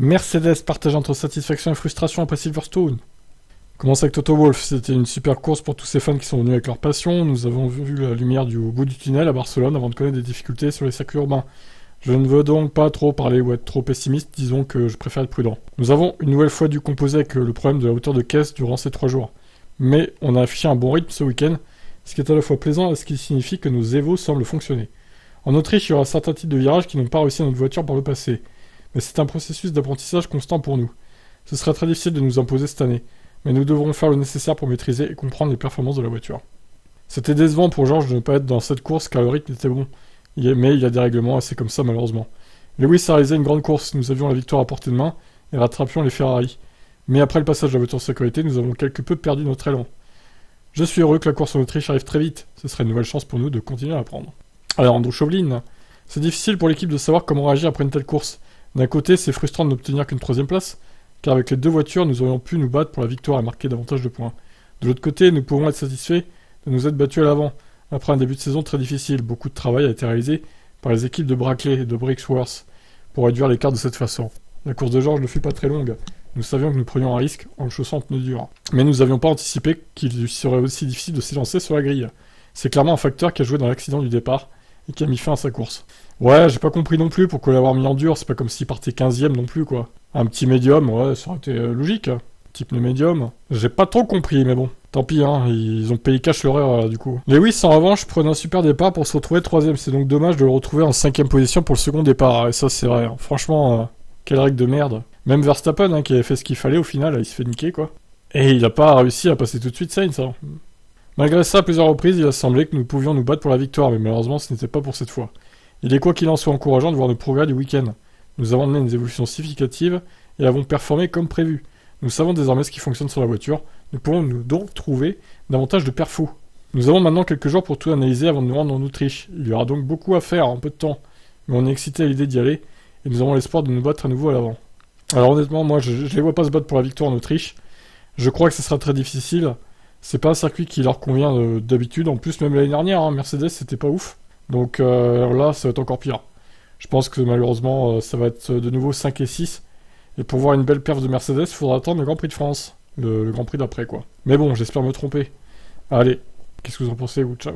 Mercedes partage entre satisfaction et frustration après Silverstone. Comment ça avec Toto Wolff? C'était une super course pour tous ces fans qui sont venus avec leur passion. Nous avons vu la lumière au bout du tunnel à Barcelone avant de connaître des difficultés sur les circuits urbains. Je ne veux donc pas trop parler ou être trop pessimiste, disons que je préfère être prudent. Nous avons une nouvelle fois dû composer avec le problème de la hauteur de caisse durant ces 3 jours. Mais on a affiché un bon rythme ce week-end, ce qui est à la fois plaisant et ce qui signifie que nos Evo semblent fonctionner. En Autriche, il y aura certains types de virages qui n'ont pas réussi à notre voiture par le passé. Mais c'est un processus d'apprentissage constant pour nous. Ce sera très difficile de nous imposer cette année, mais nous devrons faire le nécessaire pour maîtriser et comprendre les performances de la voiture. C'était décevant pour George de ne pas être dans cette course car le rythme était bon. Mais il y a des règlements et c'est comme ça malheureusement. Lewis a réalisé une grande course, nous avions la victoire à portée de main et rattrapions les Ferrari. Mais après le passage de la voiture de sécurité, nous avons quelque peu perdu notre élan. Je suis heureux que la course en Autriche arrive très vite, ce serait une nouvelle chance pour nous de continuer à apprendre. Alors Andrew Chauvelin, c'est difficile pour l'équipe de savoir comment réagir après une telle course. D'un côté, c'est frustrant de n'obtenir qu'une 3ème place, car avec les 2 voitures, nous aurions pu nous battre pour la victoire et marquer davantage de points. De l'autre côté, nous pouvons être satisfaits de nous être battus à l'avant. Après un début de saison très difficile, beaucoup de travail a été réalisé par les équipes de Brackley et de Brixworth pour réduire l'écart de cette façon. La course de George ne fut pas très longue. Nous savions que nous prenions un risque en le chaussant en pneus durs. Mais nous n'avions pas anticipé qu'il serait aussi difficile de s'élancer sur la grille. C'est clairement un facteur qui a joué dans l'accident du départ et qui a mis fin à sa course. Ouais, j'ai pas compris non plus pourquoi l'avoir mis en dur, c'est pas comme s'il partait 15ème non plus quoi. Un petit médium, ouais, ça aurait été logique. Petit pneu médium. J'ai pas trop compris, mais bon. Tant pis, hein, ils ont payé cash l'horreur du coup. Lewis, en revanche, prenait un super départ pour se retrouver 3ème. C'est donc dommage de le retrouver en 5ème position pour le second départ. Et ça, c'est vrai. Hein. Franchement, quelle règle de merde. Même Verstappen, hein, qui avait fait ce qu'il fallait au final, il se fait niquer quoi. Et il a pas réussi à passer tout de suite Sainz. Hein. Malgré ça, à plusieurs reprises, il a semblé que nous pouvions nous battre pour la victoire, mais malheureusement, ce n'était pas pour cette fois. Il est quoi qu'il en soit encourageant de voir nos progrès du week-end. Nous avons mené des évolutions significatives et avons performé comme prévu. Nous savons désormais ce qui fonctionne sur la voiture. Nous pouvons donc trouver davantage de perfos. Nous avons maintenant quelques jours pour tout analyser avant de nous rendre en Autriche. Il y aura donc beaucoup à faire en peu de temps. Mais on est excité à l'idée d'y aller et nous avons l'espoir de nous battre à nouveau à l'avant. Alors honnêtement, moi je les vois pas se battre pour la victoire en Autriche. Je crois que ce sera très difficile. C'est pas un circuit qui leur convient d'habitude. En plus, même l'année dernière, hein, Mercedes c'était pas ouf. Donc là, ça va être encore pire. Je pense que malheureusement, ça va être de nouveau 5 et 6. Et pour voir une belle perf de Mercedes, il faudra attendre le Grand Prix de France. Le Grand Prix d'après, quoi. Mais bon, j'espère me tromper. Allez, qu'est-ce que vous en pensez, vous? Ciao.